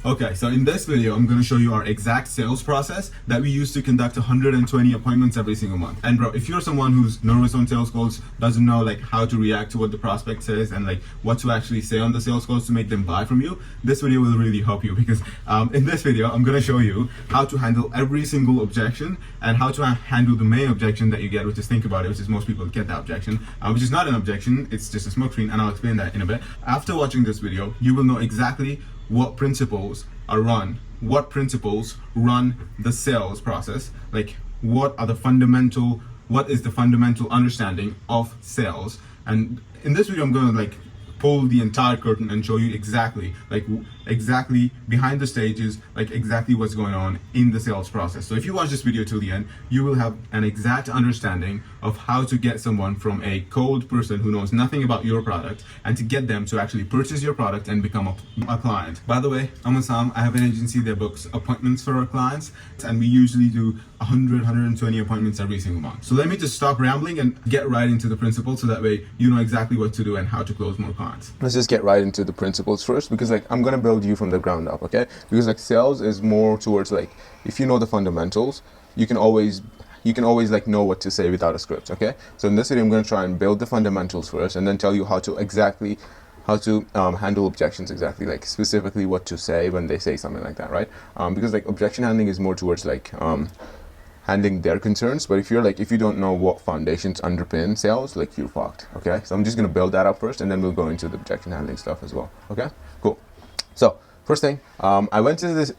Okay, so in this video, I'm going to show you our exact sales process that we use to conduct 120 appointments every single month. And bro, if you're someone who's nervous on sales calls, doesn't know like how to react to what the prospect says and like what to actually say on the sales calls to make them buy from you, this video will really help you because in this video, I'm going to show you how to handle every single objection and how to handle the main objection that you get, which is think about it, which is most people get that objection, which is not an objection, it's just a smoke screen, and I'll explain that in a bit. After watching this video, you will know exactly what principles run the sales process, like what is the fundamental understanding of sales. And in this video I'm going to like pull the entire curtain and show you exactly behind the stages, like exactly what's going on in the sales process. So if you watch this video till the end, you will have an exact understanding of how to get someone from a cold person who knows nothing about your product and to get them to actually purchase your product and become a client. By the way, I'm Sam. I have an agency that books appointments for our clients, and we usually do 120 appointments every single month. So let me just stop rambling and get right into the principles, so that way you know exactly what to do and how to close more clients. Let's just get right into the principles first, because like I'm gonna build you from the ground up, okay? Because like sales is more towards like, if you know the fundamentals, you can always like know what to say without a script, okay? So in this video I'm going to try and build the fundamentals first and then tell you how to handle objections, exactly, like specifically what to say when they say something like that, right? Because like objection handling is more towards like handling their concerns, but if you don't know what foundations underpin sales, like you're fucked, okay? So I'm just going to build that up first and then we'll go into the objection handling stuff as well, okay? Cool. So first thing, I went into this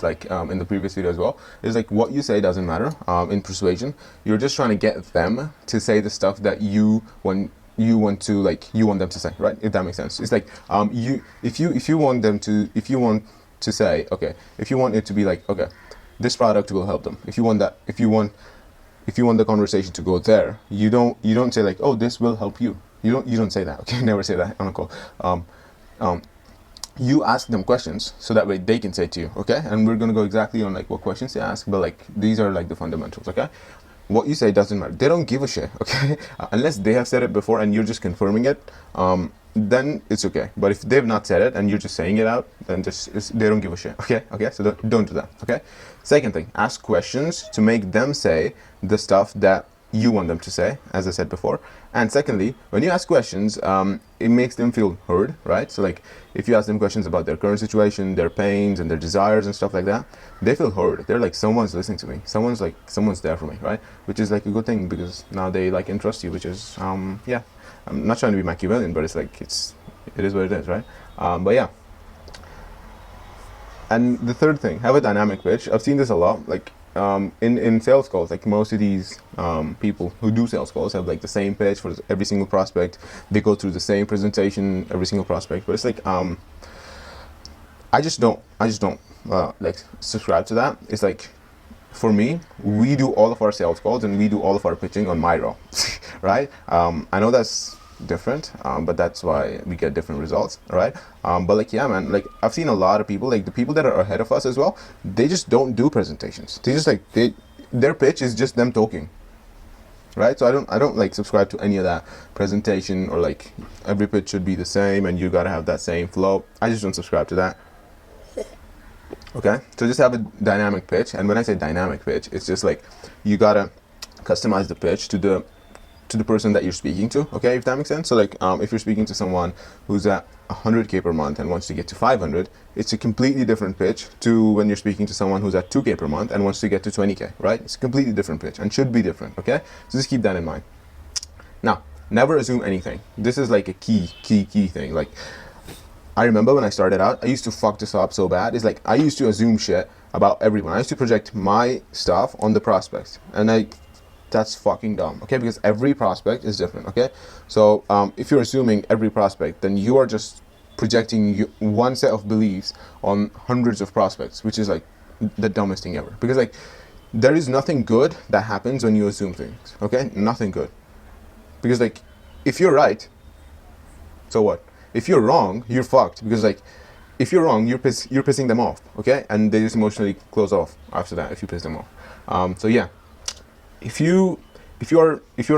like in the previous video as well. Is like what you say doesn't matter. In persuasion, you're just trying to get them to say the stuff that you want them to say, right? If that makes sense. It's like if you want to say, okay, if you want it to be like, okay, this product will help them. If you want the conversation to go there, you don't say like, oh, this will help you. You don't say that, okay? Never say that on a call. You ask them questions so that way they can say to you, okay? And we're gonna go exactly on like what questions they ask, but like these are like the fundamentals, okay? What you say doesn't matter. They don't give a shit, okay? Unless they have said it before and you're just confirming it, then it's okay. But if they've not said it and you're just saying it out, then they don't give a shit, okay? Okay, so don't do that, okay? Second thing, ask questions to make them say the stuff that you want them to say, as I said before. And secondly, when you ask questions, it makes them feel heard, right? So like if you ask them questions about their current situation, their pains and their desires and stuff like that, they feel heard. They're like, someone's listening to me, someone's there for me, right? Which is like a good thing, because now they like entrust you, which is yeah, I'm not trying to be Machiavellian, but it's like it is what it is, right? But yeah. And the third thing, have a dynamic pitch. I've seen this a lot, like in sales calls, like most of these people who do sales calls have like the same pitch for every single prospect. They go through the same presentation every single prospect, but it's like I just don't like subscribe to that. It's like, for me, we do all of our sales calls and we do all of our pitching on my raw, right? I know that's different, but that's why we get different results, right? But like, yeah, man, like I've seen a lot of people, like the people that are ahead of us as well, they just don't do presentations. They just like their pitch is just them talking, right? So I don't like subscribe to any of that presentation, or like every pitch should be the same and you gotta have that same flow. I just don't subscribe to that. Okay, so just have a dynamic pitch. And when I say dynamic pitch, it's just like you gotta customize the pitch to the person that you're speaking to, okay, if that makes sense. So like if you're speaking to someone who's at 100K per month and wants to get to 500, it's a completely different pitch to when you're speaking to someone who's at 2K per month and wants to get to 20K, right? It's a completely different pitch and should be different, okay? So just keep that in mind. Now, never assume anything. This is like a key thing. Like, I remember when I started out, I used to fuck this up so bad. It's like I used to assume shit about everyone. I used to project my stuff on the prospects, and that's fucking dumb, okay? Because every prospect is different, okay? So if you're assuming every prospect, then you are just projecting one set of beliefs on hundreds of prospects, which is like the dumbest thing ever. Because like there is nothing good that happens when you assume things, okay? Nothing good. Because like if you're right, so what? If you're wrong, you're fucked. Because like if you're wrong, you're pissing them off, okay? And they just emotionally close off after that if you piss them off. So yeah. If you're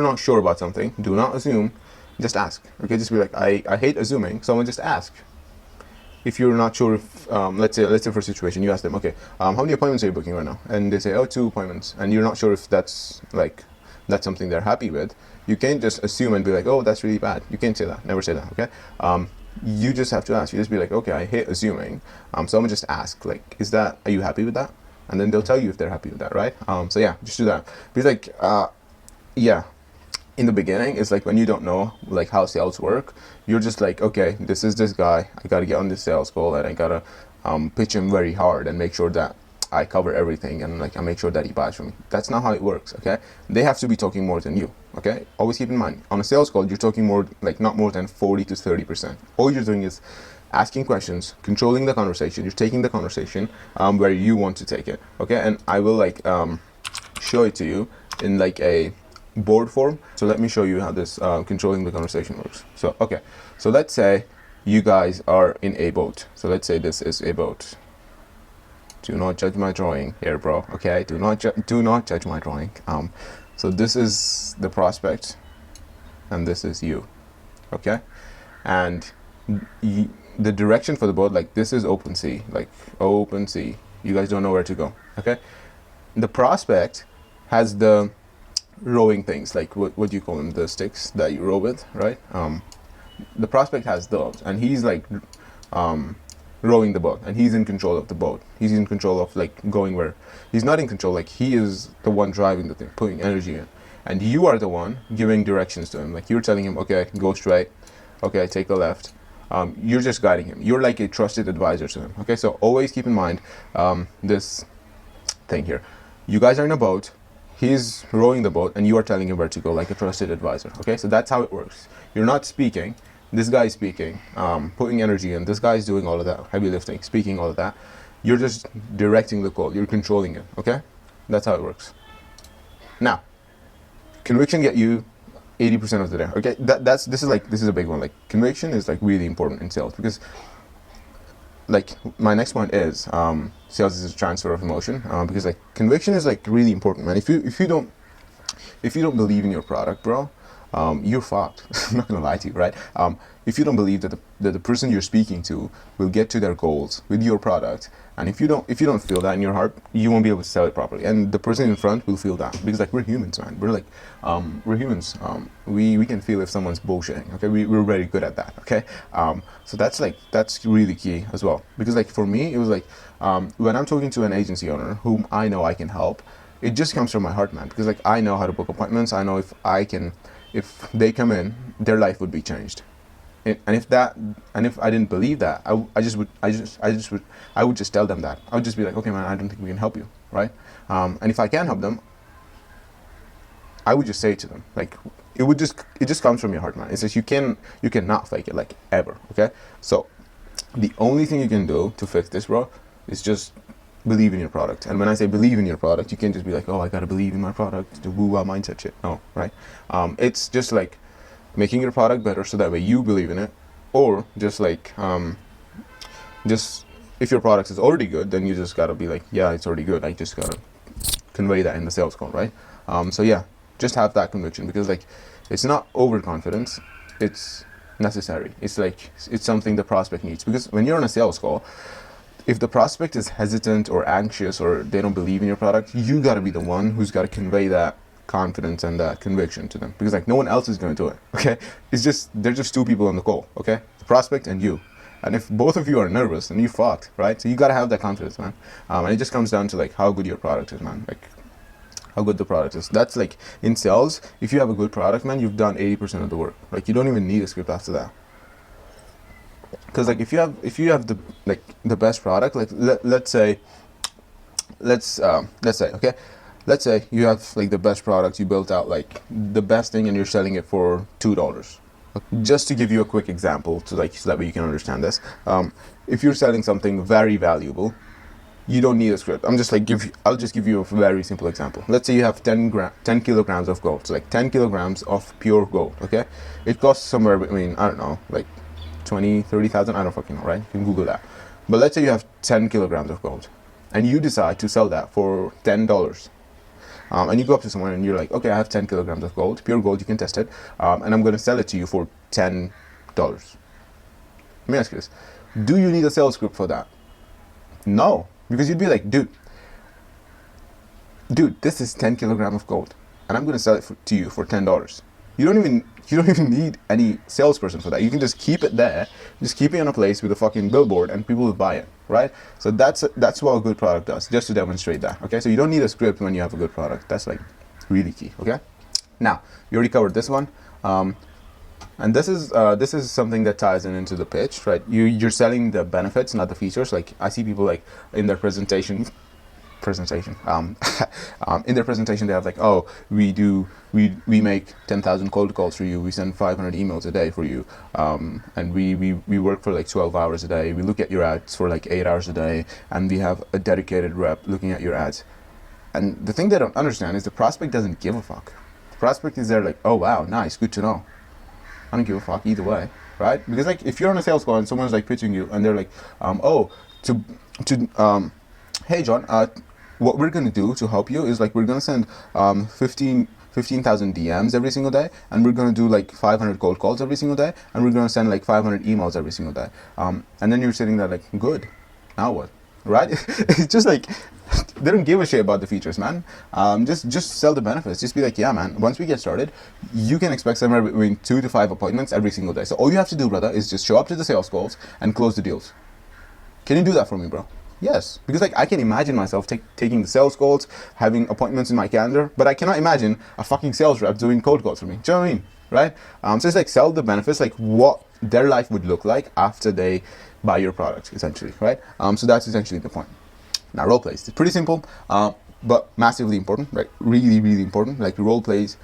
not sure about something, do not assume, just ask, okay? Just be like, I hate assuming, someone just ask. if you're not sure if, let's say for a situation, you ask them, okay, how many appointments are you booking right now? And they say, oh, 2 appointments. And you're not sure if that's something they're happy with. You can't just assume and be like, oh, that's really bad. You can't say that. Never say that. Okay. You just have to ask. You just be like, okay, I hate assuming. So I'm gonna just ask, like, are you happy with that? And then they'll tell you if they're happy with that, right? So yeah, just do that. Because like, yeah, in the beginning, it's like when you don't know like how sales work, you're just like, okay, this is this guy. I gotta get on this sales call and I gotta pitch him very hard and make sure that I cover everything and like I make sure that he buys from me. That's not how it works. Okay, they have to be talking more than you. Okay, always keep in mind on a sales call, you're talking more, like not more than 40 to 30%. All you're doing is asking questions, controlling the conversation. You're taking the conversation where you want to take it. Okay, and I will like show it to you in like a board form. So let me show you how this controlling the conversation works. So okay, so let's say you guys are in a boat. So let's say this is a boat. Do not judge my drawing here, bro. Okay, do not judge my drawing. So this is the prospect, and this is you. Okay, and the direction for the boat, like this is open sea, like open sea. You guys don't know where to go. Okay, the prospect has the rowing things, like what do you call them, the sticks that you row with, right? The prospect has those, and he's like rowing the boat, and he's in control of the boat. He's in control of like going where he's not in control, like he is the one driving the thing, putting energy in, and you are the one giving directions to him. Like you're telling him, okay, go straight, okay, take a left. You're just guiding him. You're like a trusted advisor to him. Okay, so always keep in mind this thing here. You guys are in a boat. He's rowing the boat, and you are telling him where to go, like a trusted advisor. Okay, so that's how it works. You're not speaking. This guy is speaking, putting energy in. This guy is doing all of that, heavy lifting, speaking, all of that. You're just directing the call. You're controlling it. Okay, that's how it works. Now, conviction get you 80% of the day. Okay, this is a big one. Like conviction is like really important in sales, because like my next point is sales is a transfer of emotion, because like conviction is like really important, man. If you don't believe in your product, bro, you're fucked. I'm not gonna lie to you, right? If you don't believe that the person you're speaking to will get to their goals with your product, and if you don't feel that in your heart, you won't be able to sell it properly. And the person in front will feel that, because like we're humans, man. We're humans. We can feel if someone's bullshitting. Okay, we're very good at that. Okay, so that's really key as well, because like for me, it was like when I'm talking to an agency owner whom I know I can help, it just comes from my heart, man. Because like I know how to book appointments. I know if they come in, their life would be changed. And if I didn't believe that, I would just tell them that. I would just be like, okay, man, I don't think we can help you, right? And if I can help them, I would just say it to them. Like it just comes from your heart, man. It's just you cannot fake it, like ever. Okay, so the only thing you can do to fix this, bro, is just believe in your product. And when I say believe in your product, you can't just be like, oh, I gotta believe in my product, the woo-wah mindset shit. No, right? It's just like making your product better so that way you believe in it, or just like just if your product is already good, then you just gotta be like, yeah, it's already good. I just gotta convey that in the sales call, right? So yeah, just have that conviction, because like it's not overconfidence, it's necessary. It's like it's something the prospect needs, because when you're on a sales call, if the prospect is hesitant or anxious or they don't believe in your product, you gotta be the one who's gotta convey that confidence and that conviction to them, because like no one else is gonna do it. Okay, they're just two people on the call. Okay, the prospect and you. And if both of you are nervous, then you fucked, right? So you gotta have that confidence, man. And it just comes down to like how good your product is, man. Like how good the product is. That's like in sales, if you have a good product, man, you've done 80% of the work. Like you don't even need a script after that. Because like if you have the best product, like let's say okay, let's say you have like the best product, you built out like the best thing, and you're selling it for $2. Just to give you a quick example, so that way you can understand this. If you're selling something very valuable, you don't need a script. I'll just give you a very simple example. Let's say you have 10 kilograms of gold, so like 10 kilograms of pure gold. Okay, it costs somewhere between, I don't know, like 20,000-30,000. I don't fucking know, right? You can Google that. But let's say you have 10 kilograms of gold, and you decide to sell that for $10. And you go up to someone and you're like, okay, I have 10 kilograms of gold, pure gold, you can test it, and I'm going to sell it to you for $10. Let me ask you this. Do you need a sales script for that? No, because you'd be like, dude, this is 10 kilograms of gold, and I'm gonna sell it to you for $10. You don't even need any salesperson for that. You can just keep it there, just keep it in a place with a fucking billboard, and people will buy it, right? So that's what a good product does, just to demonstrate that. Okay, so you don't need a script when you have a good product. That's like really key. Okay, now we already covered this one, and this is something that ties into the pitch, right? You're selling the benefits, not the features. Like I see people like in their presentation in their presentation they have like, oh, we make 10,000 cold calls for you, we send 500 emails a day for you, and we work for like 12 hours a day, we look at your ads for like 8 hours a day, and we have a dedicated rep looking at your ads. And the thing they don't understand is the prospect doesn't give a fuck. The prospect is there like, oh wow, nice, good to know. I don't give a fuck either way, right? Because like if you're on a sales call and someone's like pitching you and they're like, hey John, what we're gonna do to help you is like we're gonna send 15,000 DMs every single day, and we're gonna do like 500 cold calls every single day, and we're gonna send like 500 emails every single day. And then you're sitting there like, good, now what, right? It's just like they don't give a shit about the features, man. Just sell the benefits. Just be like, yeah, man. Once we get started, you can expect somewhere between 2 to 5 appointments every single day. So all you have to do, brother, is just show up to the sales calls and close the deals. Can you do that for me, bro? Yes, because like I can imagine myself taking the sales calls, having appointments in my calendar, but I cannot imagine a fucking sales rep doing cold calls for me. Do you know what I mean? Right? So it's like sell the benefits, like what their life would look like after they buy your product, essentially, right? So that's essentially the point. Now role plays, it's pretty simple, but massively important, right? Really, really important. Like role plays,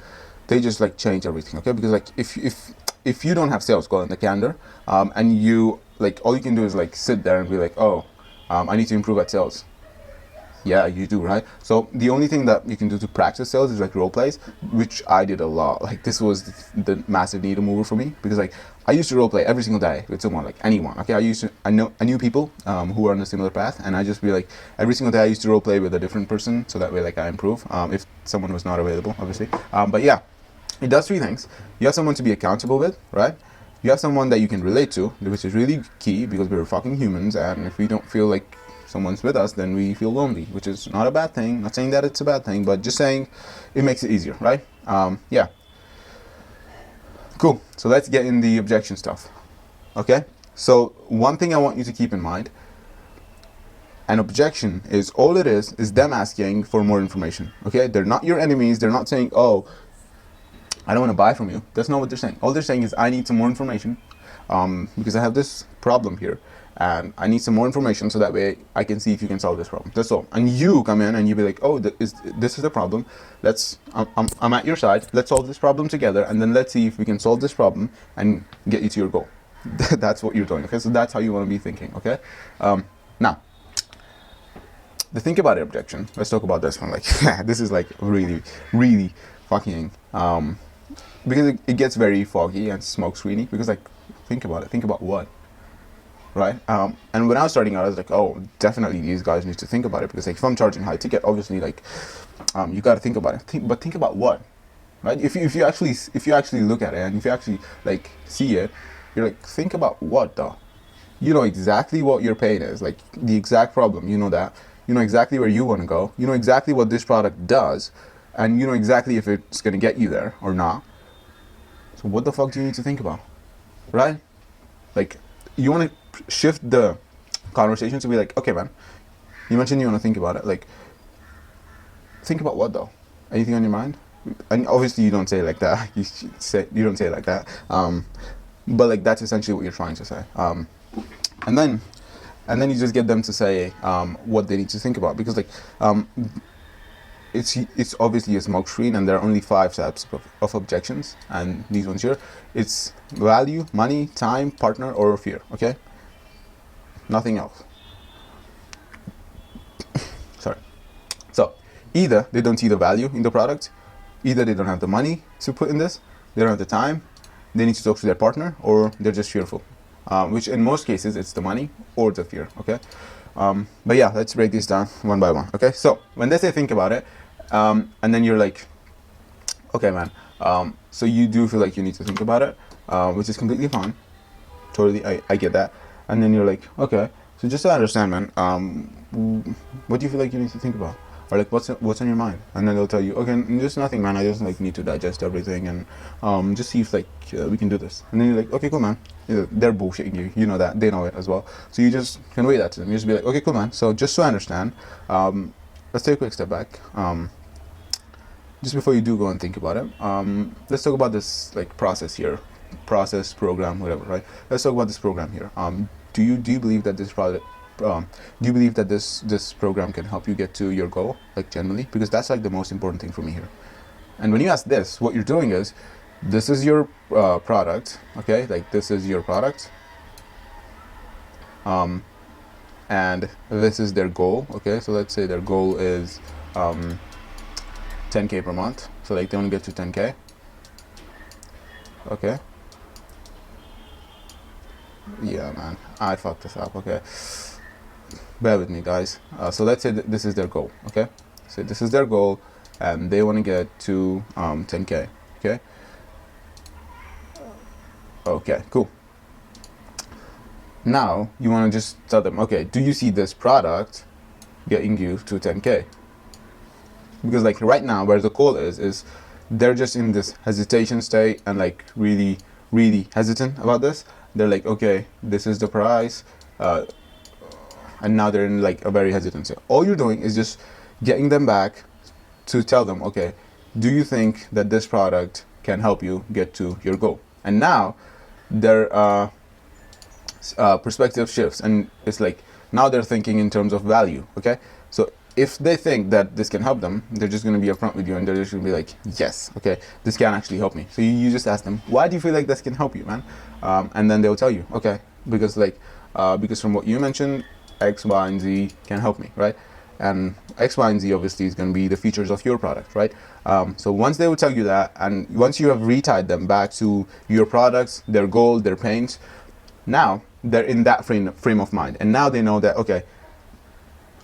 they just like change everything, okay? Because like if you don't have sales call in the calendar, and you like all you can do is like sit there and be like, oh, I need to improve at sales. Yeah, you do, right? So the only thing that you can do to practice sales is like role plays, which I did a lot. Like this was the massive needle mover for me, because like I used to role play every single day with someone, like anyone. Okay, I knew people who were on a similar path, and I just be like every single day I used to role play with a different person, so that way like I improve. If someone was not available, obviously. But yeah, it does 3 things. You have someone to be accountable with, right? You have someone that you can relate to, which is really key, because we're fucking humans, and if we don't feel like someone's with us, then we feel lonely, which is not a bad thing. Not saying that it's a bad thing, but just saying it makes it easier, right? Yeah. Cool. So let's get in the objection stuff. Okay? So one thing I want you to keep in mind, an objection is all it is them asking for more information. Okay? They're not your enemies. They're not saying, oh, I don't want to buy from you. That's not what they're saying. All they're saying is I need some more information, because I have this problem here, and I need some more information so that way I can see if you can solve this problem. That's all. And you come in and you be like, oh, this is the problem. I'm at your side. Let's solve this problem together, and then let's see if we can solve this problem and get you to your goal. That's what you're doing. Okay, so that's how you want to be thinking. Okay, now the think about it objection. Let's talk about this one. Like this is like really, really fucking because it gets very foggy and smoke screeny, because like think about it, think about what, right? And when I was starting out, I was like, oh, definitely these guys need to think about it, because like if I'm charging high ticket, obviously like you got to think about it. But think about what, right? If you actually look at it and if you actually like see it, you're like, think about what though. You know exactly what your pain is, like the exact problem. You know that. You know exactly where you want to go. You know exactly what this product does, and you know exactly if it's gonna get you there or not. So what the fuck do you need to think about, right? Like you want to shift the conversation to be like, okay, man, you mentioned you want to think about it. Like, think about what though? Anything on your mind? And obviously you don't say it like that. You don't say it like that. But like that's essentially what you're trying to say. And then you just get them to say what they need to think about, because like it's obviously a smoke screen, and there are only 5 types of objections, and these ones here, it's value, money, time, partner, or fear. Okay, nothing else. Sorry. So either they don't see the value in the product, either they don't have the money to put in this, they don't have the time, they need to talk to their partner, or they're just fearful, which in most cases it's the money or the fear. Okay, but yeah, let's break this down one by one. Okay, so when they say think about it, and then you're like, okay, man, so you do feel like you need to think about it, which is completely fine. Totally, I get that. And then you're like, okay. So just to understand, man, what do you feel like you need to think about? Or like, what's on your mind? And then they'll tell you, okay, just nothing, man. I just like need to digest everything and just see if like we can do this. And then you're like, okay, cool, man. They're bullshitting you. You know that. They know it as well. So you just convey that to them. You just be like, okay, cool, man. So just so I understand, let's take a quick step back. Just before you do go and think about it, let's talk about this like process here, process, program, whatever, right? Let's talk about this program here. Do you believe that this product, do you believe that this program can help you get to your goal, like generally? Because that's like the most important thing for me here. And when you ask this, what you're doing is, this is your product, okay? Like this is your product, and this is their goal, okay? So let's say their goal is 10K per month. So like they want to get to 10K. Okay. Yeah, man, I fucked this up. Okay, bear with me, guys. So let's say this is their goal. Okay, so this is their goal, and they want to get to 10K. Okay. Okay, cool. Now you want to just tell them, okay, do you see this product getting you to 10K? Because like right now, where the goal is they're just in this hesitation state and like really hesitant about this. They're like, okay, this is the price, and now they're in like a very hesitant state. All you're doing is just getting them back to tell them, okay, do you think that this product can help you get to your goal? And now their perspective shifts, and it's like now they're thinking in terms of value. Okay, so if they think that this can help them, they're just going to be upfront with you, and they're just going to be like, yes, okay, this can actually help me. So you just ask them, why do you feel like this can help you, man? And then they'll tell you, okay, because like because from what you mentioned, X, Y, and Z can help me, right? And X, Y, and Z obviously is going to be the features of your product, right? So once they will tell you that, and once you have retied them back to your products, their goal, their pains, now they're in that frame of mind, and now they know that,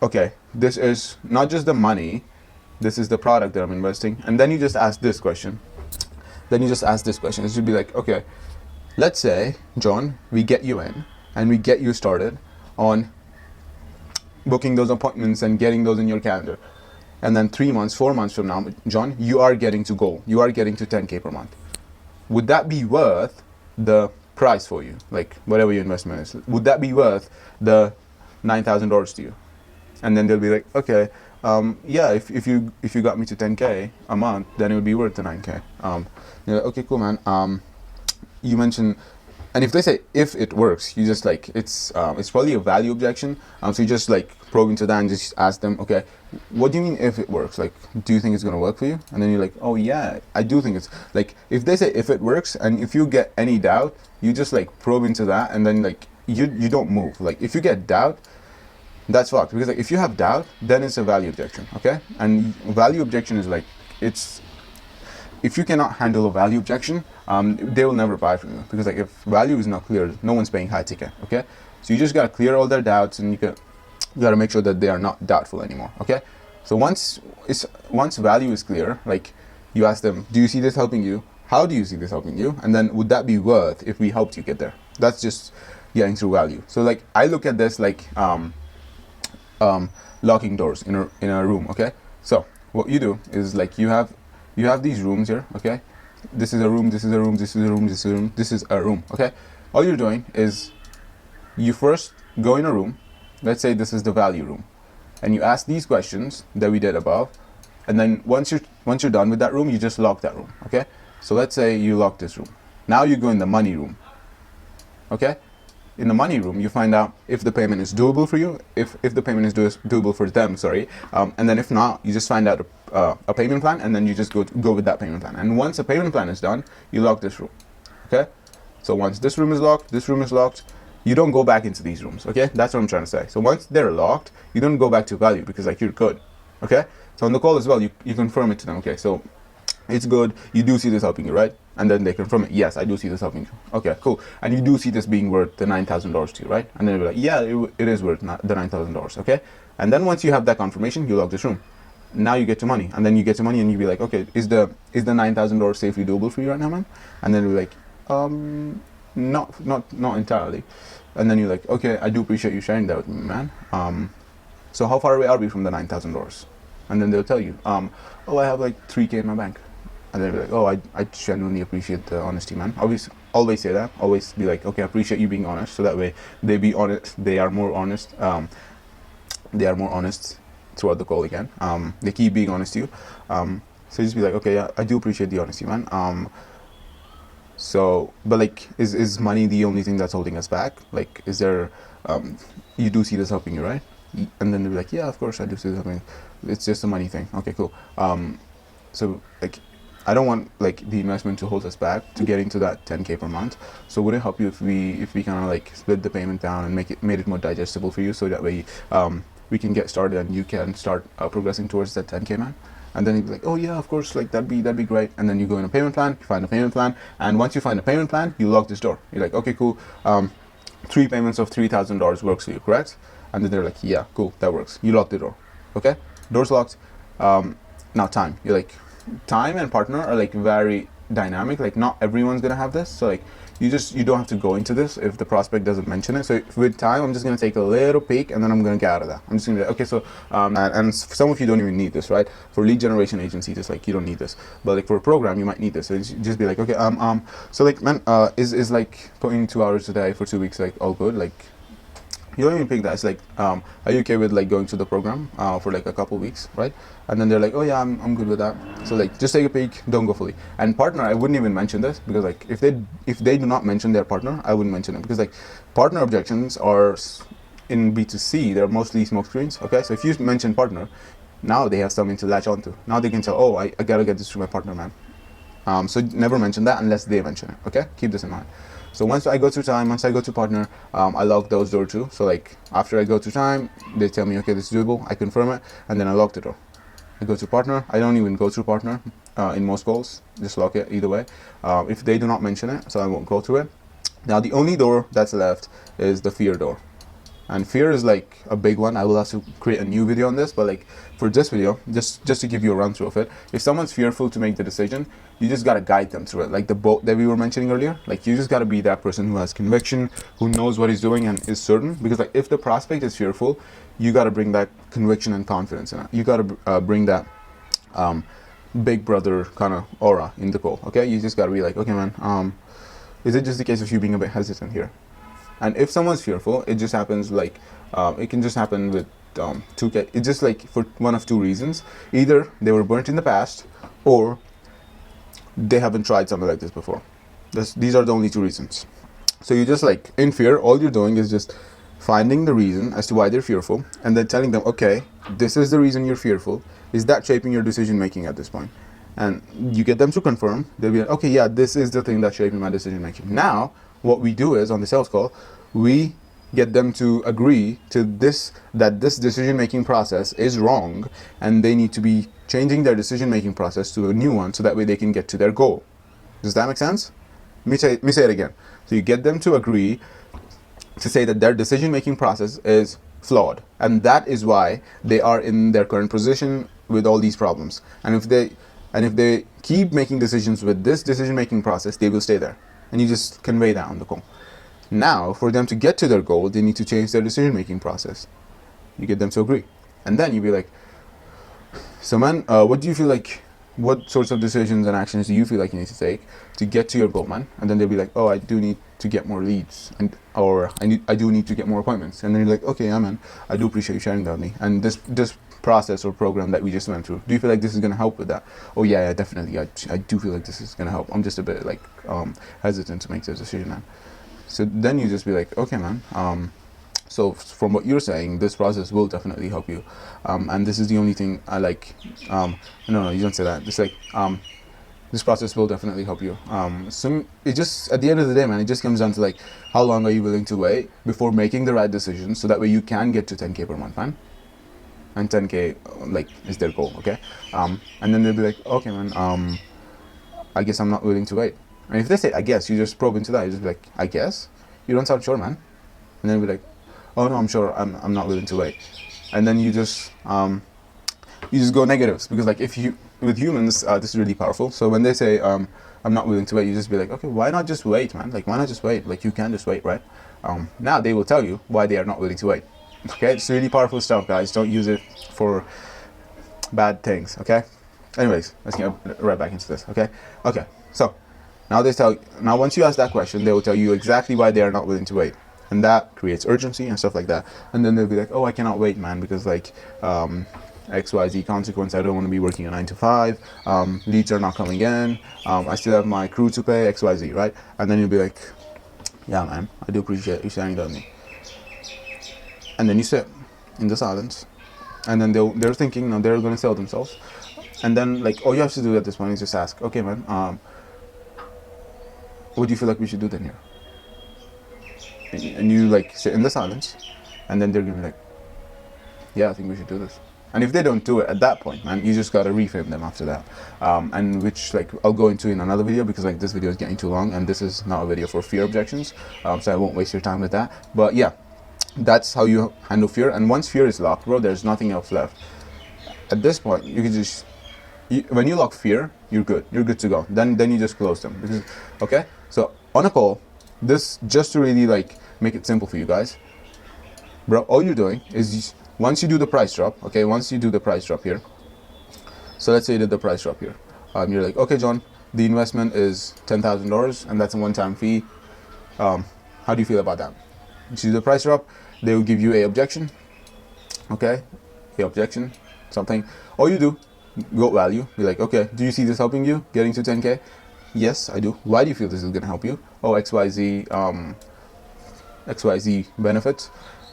okay, this is not just the money, this is the product that I'm investing. And then you just ask this question. It should be like, okay, let's say, John, we get you in and we get you started on booking those appointments and getting those in your calendar. And then 3 months, 4 months from now, John, you are getting to goal. You are getting to 10K per month. Would that be worth the price for you? Like whatever your investment is, would that be worth the $9,000 to you? And then they'll be like, okay, yeah, if you got me to 10K a month, then it would be worth the 9K. You're like, okay, cool, man. You mentioned, and if they say if it works, you just like it's probably a value objection. So you just like probe into that and just ask them, okay, what do you mean if it works? Like, do you think it's gonna work for you? And then you're like, oh yeah, I do think it's like, if they say if it works, and if you get any doubt, you just like probe into that, and then like you don't move. Like if you get doubt, that's fucked, because like if you have doubt, then it's a value objection, okay? And value objection is like, it's, if you cannot handle a value objection, they will never buy from you, because like if value is not clear, no one's paying high ticket, okay? So you just gotta clear all their doubts, and you gotta make sure that they are not doubtful anymore, okay? So once value is clear, like you ask them, do you see this helping you? How do you see this helping you? And then would that be worth if we helped you get there? That's just getting through value. So like I look at this like locking doors in a room, okay? So what you do is like you have these rooms here, okay? This is a room, this is a room, this is a room, this is a room, this is a room, okay? All you're doing is you first go in a room, let's say this is the value room, and you ask these questions that we did above, and then once you're done with that room, you just lock that room, okay? So let's say you lock this room. Now you go in the money room, okay? In the money room, you find out if the payment is doable for you, if the payment is doable for them, sorry. And then if not, you just find out a payment plan, and then you just go with that payment plan. And once a payment plan is done, you lock this room, okay? So once this room is locked, you don't go back into these rooms, okay? That's what I'm trying to say. So once they're locked, you don't go back to value, because like you're good, okay? So on the call as well, you confirm it to them, okay? So it's good, you do see this helping you, right? And then they confirm it, yes, I do see this helping you. Okay, cool. And you do see this being worth the $9,000 to you, right? And then they'll be like, yeah, it is worth the $9,000, okay? And then once you have that confirmation, you lock this room. Now you get to money, and then you get to money, and you be like, okay, is the $9,000 safely doable for you right now, man? And then they'll be like, not entirely. And then you're like, okay, I do appreciate you sharing that with me, man. So how far away are we from the $9,000? And then they'll tell you, oh, I have like 3K in my bank. And they'll be like, oh, I genuinely appreciate the honesty, man. Always say that. Always be like, okay, I appreciate you being honest. So that way they be honest. They are more honest. They are more honest throughout the call again. They keep being honest to you. So just be like, okay, yeah, I do appreciate the honesty, man. So, but like, is money the only thing that's holding us back? Like, is there, you do see this helping you, right? And then they'll be like, yeah, of course I do see this helping. It's just a money thing. Okay, cool. So like, I don't want like the investment to hold us back to getting to that 10K per month. So would it help you if we kind of like split the payment down and made it more digestible for you, so that way we can get started and you can start progressing towards that 10K, man? And then you'd be like, oh yeah, of course, like that'd be great. And then you go in a payment plan, you find a payment plan, and once you find a payment plan, you lock this door. You're like, okay, cool. 3 payments of $3,000 works for you, correct? And then they're like, yeah, cool, that works. You lock the door. Okay, door's locked. Now time. You're like, time and partner are like very dynamic. Like not everyone's gonna have this. So like you don't have to go into this if the prospect doesn't mention it. So with time, I'm just gonna take a little peek and then I'm gonna get out of that. I'm just gonna be like, okay, so and some of you don't even need this, right? For lead generation agencies, it's like you don't need this, but like for a program, you might need this. So just be like, okay, so like, man, is like putting 2 hours a day for 2 weeks like all good? Like, you don't even pick that. It's like, are you okay with like going to the program for like a couple weeks, right? And then they're like, oh yeah, I'm good with that. So like, just take a peek, don't go fully. And partner, I wouldn't even mention this, because like if they do not mention their partner, I wouldn't mention it, because like partner objections are in B2C, they're mostly smoke screens. Okay, so if you mention partner, now they have something to latch onto. Now they can tell, oh, I gotta get this to my partner, man. So never mention that unless they mention it. Okay, keep this in mind. So once I go to time, once I go to partner, I lock those door too. So like after I go to time, they tell me, okay, this is doable, I confirm it, and then I lock the door. I go to partner. I don't even go through partner in most calls, just lock it either way. If they do not mention it, so I won't go through it. Now the only door that's left is the fear door. And fear is like a big one. I will have to create a new video on this, but like for this video, just to give you a run through of it, if someone's fearful to make the decision, you just gotta guide them through it. Like the boat that we were mentioning earlier, like you just gotta be that person who has conviction, who knows what he's doing and is certain. Because like if the prospect is fearful, you gotta bring that conviction and confidence in it. You gotta bring that big brother kind of aura in the call. Okay, you just gotta be like, okay, man, is it just the case of you being a bit hesitant here? And if someone's fearful, it just happens like, it can just happen with it's just like for one of two reasons. Either they were burnt in the past, or they haven't tried something like this before. These are the only two reasons. So you just like, in fear, all you're doing is just finding the reason as to why they're fearful, and then telling them, okay, this is the reason you're fearful. Is that shaping your decision making at this point? And you get them to confirm. They'll be like, okay, yeah, this is the thing that's shaping my decision making. Now, what we do is on the sales call, we get them to agree to this, that this decision making process is wrong, and they need to be changing their decision making process to a new one, so that way they can get to their goal. Does that make sense? Let me say it again. So you get them to agree to say that their decision making process is flawed, and that is why they are in their current position with all these problems. And if they keep making decisions with this decision making process, they will stay there. And you just convey that on the call. Now, for them to get to their goal, they need to change their decision making process. You get them to agree, and then you be like, so man, what do you feel like, what sorts of decisions and actions do you feel like you need to take to get to your goal, man? And then they'll be like, oh, I do need to get more leads, or I do need to get more appointments. And then you're like, okay, yeah, man, I do appreciate you sharing that with me. And this process or program that we just went through, do you feel like this is going to help with that? Oh yeah, definitely. I do feel like this is going to help. I'm just a bit like hesitant to make this decision, man. So then you just be like, okay, man, so from what you're saying, this process will definitely help you, and this is the only thing I like. No, you don't say that. It's like, this process will definitely help you. So it just, at the end of the day, man, it just comes down to like, how long are you willing to wait before making the right decision, so that way you can get to 10K per month, man. And 10K like is their goal, okay? And then they'll be like, okay, man, I guess I'm not willing to wait. And if they say, I guess, you just probe into that. You just be like, I guess? You don't sound sure, man. And then be like, oh no, I'm sure, I'm not willing to wait. And then you just go negatives, because like with humans, this is really powerful. So when they say, I'm not willing to wait, you just be like, okay, why not just wait, man? Like, why not just wait? Like, you can just wait, right? Now they will tell you why they are not willing to wait. Okay, it's really powerful stuff, guys. Don't use it for bad things. Okay. Anyways, let's get right back into this. Okay. Okay. So now now once you ask that question, they will tell you exactly why they are not willing to wait, and that creates urgency and stuff like that. And then they'll be like, oh, I cannot wait, man, because like XYZ consequence, I don't want to be working a 9 to 5, leads are not coming in, I still have my crew to pay, XYZ, right? And then you'll be like, yeah, man, I do appreciate you sharing that with me. And then you sit in the silence, and then they're thinking, no, they're going to sell themselves. And then like all you have to do at this point is just ask, okay, man, what do you feel like we should do then here? And you like sit in the silence, and then they're gonna be like, yeah, I think we should do this. And if they don't do it at that point, man, you just gotta reframe them after that, and which like I'll go into in another video, because like this video is getting too long, and this is not a video for fear objections, so I won't waste your time with that. But yeah, that's how you handle fear. And once fear is locked, bro, there's nothing else left. At this point, you can just when you lock fear, you're good. You're good to go. Then you just close them. Because, okay, so on a call, this just to really like make it simple for you guys, bro. All you're doing is once you do the price drop, okay, once you do the price drop here. So let's say you did the price drop here. You're like, okay, John, the investment is $10,000, and that's a one-time fee. How do you feel about that? You do the price drop. They will give you a objection. Okay, a objection, something. All you do, go value. Be like, okay, do you see this helping you getting to 10K? Yes, I do. Why do you feel this is going to help you? Oh, XYZ benefits.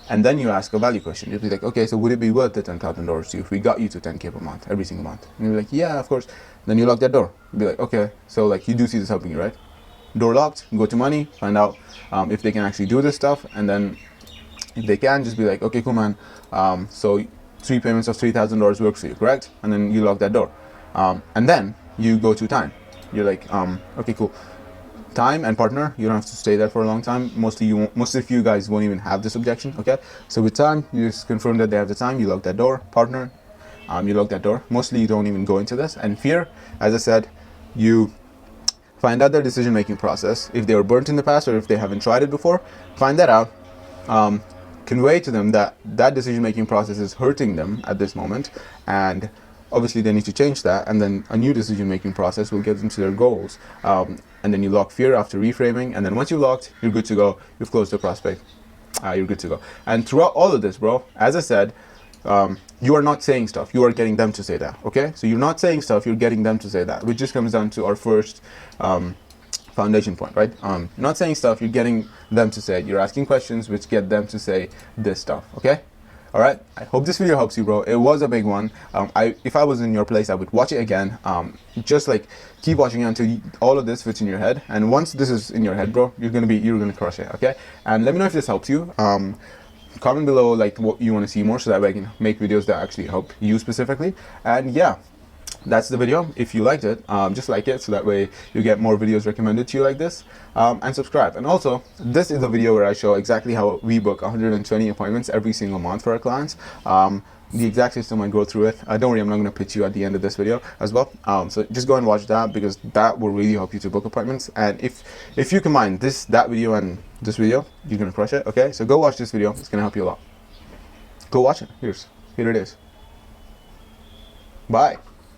And then you ask a value question. You'll be like, okay, so would it be worth the $10,000 to you if we got you to 10K per month, every single month? And you're like, yeah, of course. Then you lock that door. You'll be like, okay, so like you do see this helping you, right? Door locked, go to money, find out if they can actually do this stuff. And then if they can, just be like, okay, cool, man. So 3 payments of $3,000 works for you, correct? And then you lock that door. And then you go to time. You're like, okay, cool. Time and partner, you don't have to stay there for a long time. Most of you guys won't even have this objection, okay? So with time, you just confirm that they have the time, you lock that door. Partner, you lock that door. Mostly you don't even go into this. And fear, as I said, you find out their decision-making process. If they were burnt in the past or if they haven't tried it before, find that out. Convey to them that that decision-making process is hurting them at this moment, and obviously they need to change that, and then a new decision-making process will get them to their goals. And then you lock fear after reframing, and then once you're locked, you're good to go. You've closed the prospect. You're good to go. And throughout all of this, bro, as I said, you are not saying stuff. You are getting them to say that, okay? So you're not saying stuff, you're getting them to say that, which just comes down to our first foundation point, right? You're not saying stuff, you're getting them to say it. You're asking questions which get them to say this stuff, okay? All right, I hope this video helps you, bro. It was a big one. If I was in your place, I would watch it again. Just like keep watching it until all of this fits in your head. And once this is in your head, bro, you're gonna crush it, okay? And let me know if this helps you. Comment below like what you want to see more, so that way I can make videos that actually help you specifically. And yeah, that's the video. If you liked it, just like it, so that way you get more videos recommended to you like this, and subscribe. And also, this is a video where I show exactly how we book 120 appointments every single month for our clients. The exact system, I go through it. Don't worry, I'm not going to pitch you at the end of this video as well. So just go and watch that, because that will really help you to book appointments. And if you combine that video and this video, you're going to crush it, okay? So go watch this video. It's going to help you a lot. Go watch it. Here it is. Bye.